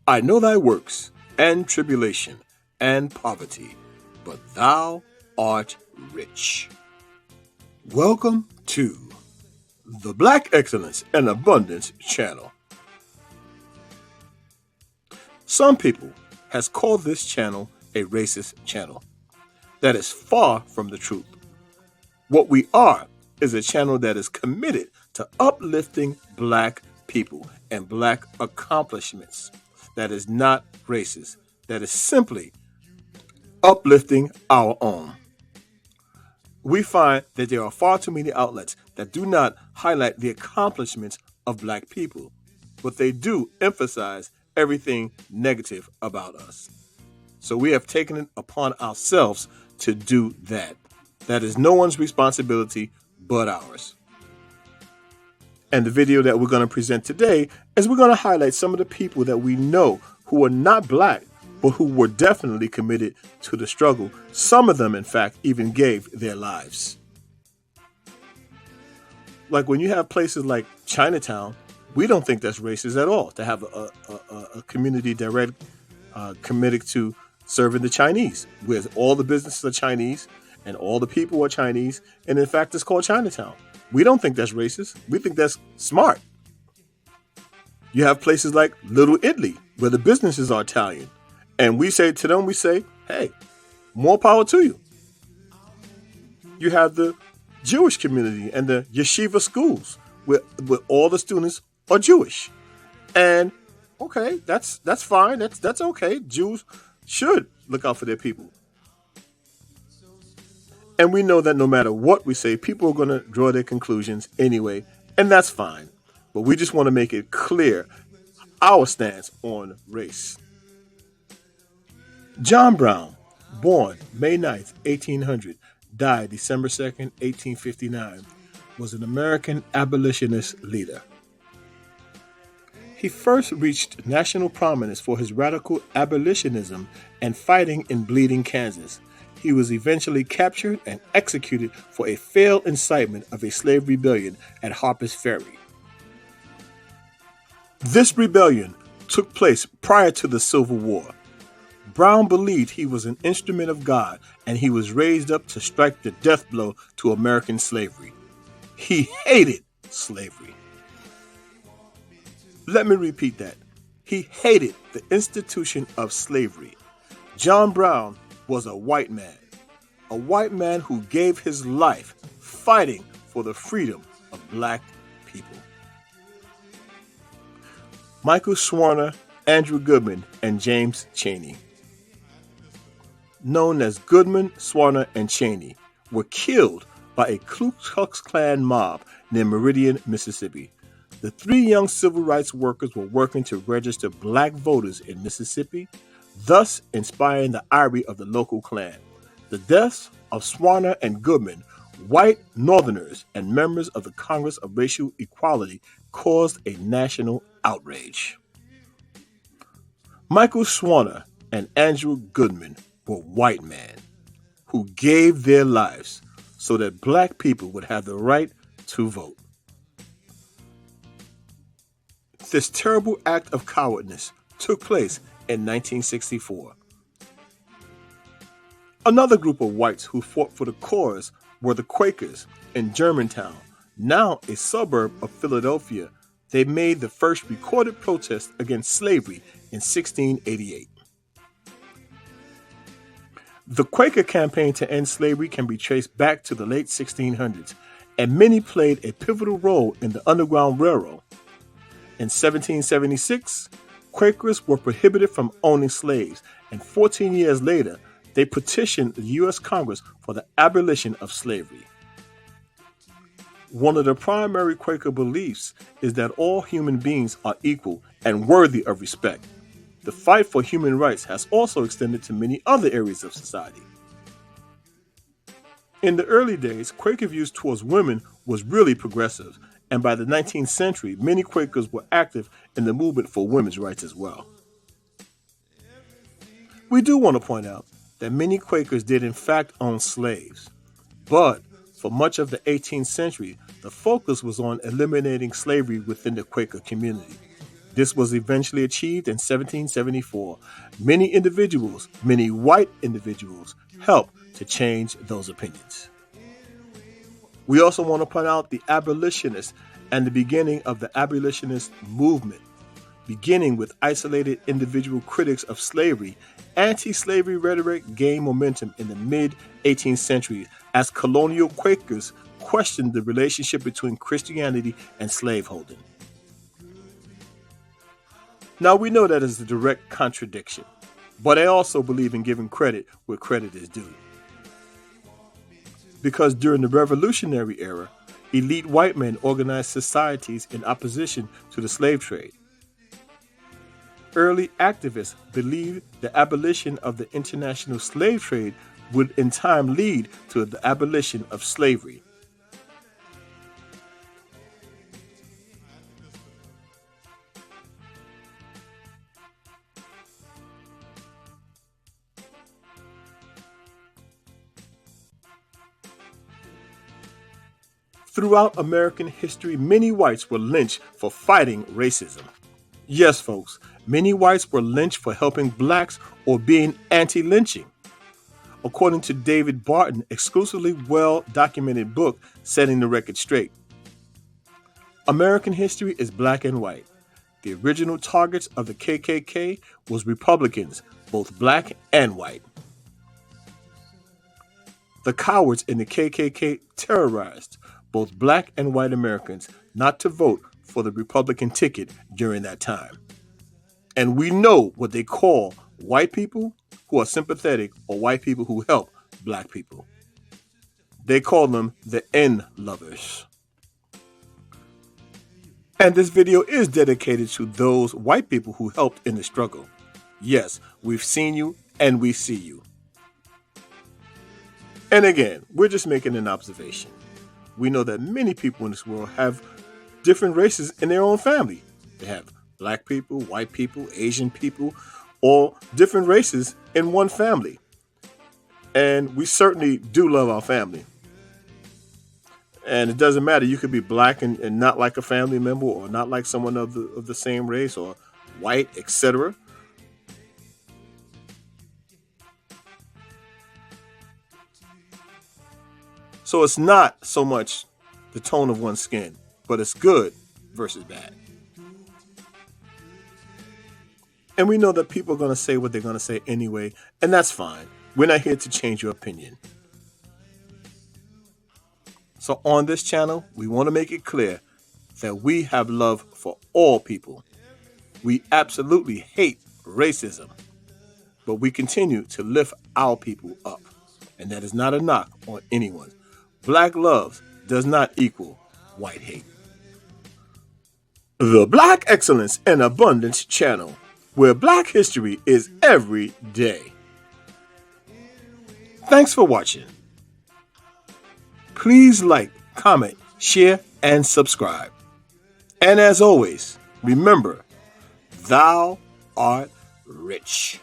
I know thy works, and tribulation, and poverty, but thou art rich. Welcome to the Black Excellence and Abundance channel. Some people has called this channel a racist channel. That is far from the truth. What we are is a channel that is committed to uplifting Black people and Black accomplishments. That is not racist. That is simply uplifting our own. We find that there are far too many outlets that do not highlight the accomplishments of Black people, but they do emphasize everything negative about us. So we have taken it upon ourselves to do that. That is no one's responsibility but ours. And the video that we're going to present today is we're going to highlight some of the people that we know who are not Black, but who were definitely committed to the struggle. Some of them, in fact, even gave their lives. Like when you have places like Chinatown, we don't think that's racist at all to have a community direct committed to serving the Chinese, where all the businesses are Chinese and all the people are Chinese, and in fact, it's called Chinatown. We don't think that's racist. We think that's smart. You have places like Little Italy, where the businesses are Italian. And we say to them, hey, more power to you. You have the Jewish community and the yeshiva schools, where all the students are Jewish. And okay, that's fine. That's okay. Jews should look out for their people. And we know that no matter what we say, people are going to draw their conclusions anyway, and that's fine. But we just want to make it clear our stance on race. John Brown, born May 9th, 1800, died December 2nd, 1859, was an American abolitionist leader. He first reached national prominence for his radical abolitionism and fighting in Bleeding, Kansas. He was eventually captured and executed for a failed incitement of a slave rebellion at Harper's Ferry. This rebellion took place prior to the Civil War. Brown believed he was an instrument of God, and he was raised up to strike the death blow to American slavery. He hated slavery. Let me repeat that. He hated the institution of slavery. John Brown was a white man who gave his life fighting for the freedom of Black people. Michael Swarner, Andrew Goodman, and James Chaney, known as Goodman, Swarner, and Chaney, were killed by a Ku Klux Klan mob near Meridian, Mississippi. The three young civil rights workers were working to register Black voters in Mississippi, thus inspiring the ire of the local Klan. The deaths of Swarner and Goodman, white Northerners and members of the Congress of Racial Equality, caused a national outrage. Michael Swarner and Andrew Goodman were white men who gave their lives so that Black people would have the right to vote. This terrible act of cowardness took place in 1964. Another group of whites who fought for the cause were the Quakers in Germantown, now a suburb of Philadelphia. They made the first recorded protest against slavery in 1688. The Quaker campaign to end slavery can be traced back to the late 1600s, and many played a pivotal role in the Underground Railroad. In 1776, Quakers were prohibited from owning slaves, and 14 years later, they petitioned the U.S. Congress for the abolition of slavery. One of the primary Quaker beliefs is that all human beings are equal and worthy of respect. The fight for human rights has also extended to many other areas of society. In the early days, Quaker views towards women was really progressive, and by the 19th century, many Quakers were active in the movement for women's rights as well. We do want to point out that many Quakers did in fact own slaves, but for much of the 18th century, the focus was on eliminating slavery within the Quaker community. This was eventually achieved in 1774. Many individuals, many white individuals, helped to change those opinions. We also want to point out the abolitionists and the beginning of the abolitionist movement. Beginning with isolated individual critics of slavery, anti-slavery rhetoric gained momentum in the mid-18th century as colonial Quakers questioned the relationship between Christianity and slaveholding. Now we know that is a direct contradiction, but I also believe in giving credit where credit is due. Because during the Revolutionary era, elite white men organized societies in opposition to the slave trade. Early activists believed the abolition of the international slave trade would in time lead to the abolition of slavery. Throughout American history, many whites were lynched for fighting racism. Yes, folks, many whites were lynched for helping blacks or being anti-lynching. According to David Barton's exclusively well-documented book, Setting the Record Straight, American history is black and white. The original targets of the KKK was Republicans, both black and white. The cowards in the KKK terrorized both black and white Americans not to vote for the Republican ticket during that time. And we know what they call white people who are sympathetic or white people who help black people. They call them the N lovers. And this video is dedicated to those white people who helped in the struggle. Yes, we've seen you and we see you. And again, we're just making an observation. We know that many people in this world have different races in their own family. They have black people, white people, Asian people, all different races in one family. And we certainly do love our family. And it doesn't matter. You could be black and not like a family member, or not like someone of the same race, or white, etc. So it's not so much the tone of one's skin, but it's good versus bad. And we know that people are going to say what they're going to say anyway, and that's fine. We're not here to change your opinion. So on this channel, we want to make it clear that we have love for all people. We absolutely hate racism, but we continue to lift our people up. And that is not a knock on anyone. Black love does not equal white hate. The Black Excellence and Abundance channel, where black history is every day. Thanks for watching. Please like, comment, share, and subscribe. And as always, remember, thou art rich.